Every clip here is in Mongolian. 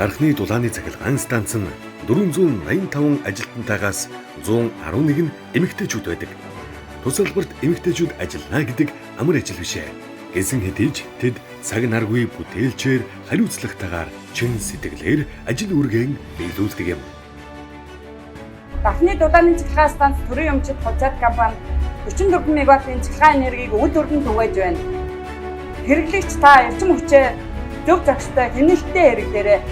Дархны дулааны цахилгаан станц нь 485 ажилтнтайгаас 111 нь эмэгтэйчүүд байдаг. Тус салбарт эмэгтэйчүүд ажиллана гэдэг амар ажил биш ээ. Гэсэн хэдий ч тэд цаг наргүй бүтээлчээр хариуцлагатайгаар чин сэтгэлээр ажил үргэн биелүүлдэг юм. Дархны дулааны цахилгаан станц төрийн өмчит хувьцаат компани 44 мегаваттын цахилгаан энергийг үйл дүрдэн түгээж байна. Хэрэглэгч та эрчим хүчээ зөв зохистой хяналттай хэрэглээрэй.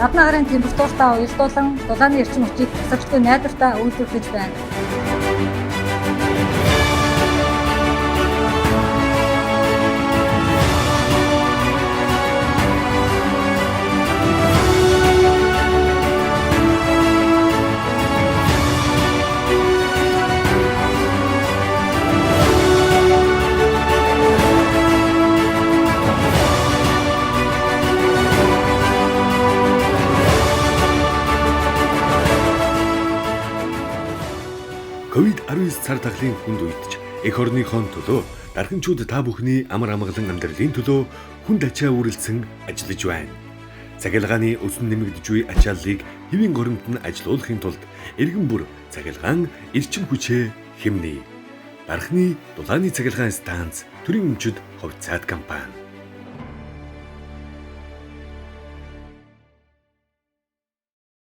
Гадны гарын температуртаа уялдуулан дулааны эрчим хүчийг тасалбартай найдвартай үйлдвэрлэж байна. COVID-19 цар тахлын хүнд үедч эх орныхон төлөө дархинчууд та бүхний амар амгалан амьдралын төлөө хүнд ачаа үрэлцэн ажиллаж байна. Цахилгааны өсөн нэмэгдэж буй ачааллыг хэвийн горимт нь ажилуулахын тулд эргэн бүр цахилгаан эрчим хүчээ хэмнэе. Дархны дулааны цахилгаан станц төрийн өмчит хувьцаат компани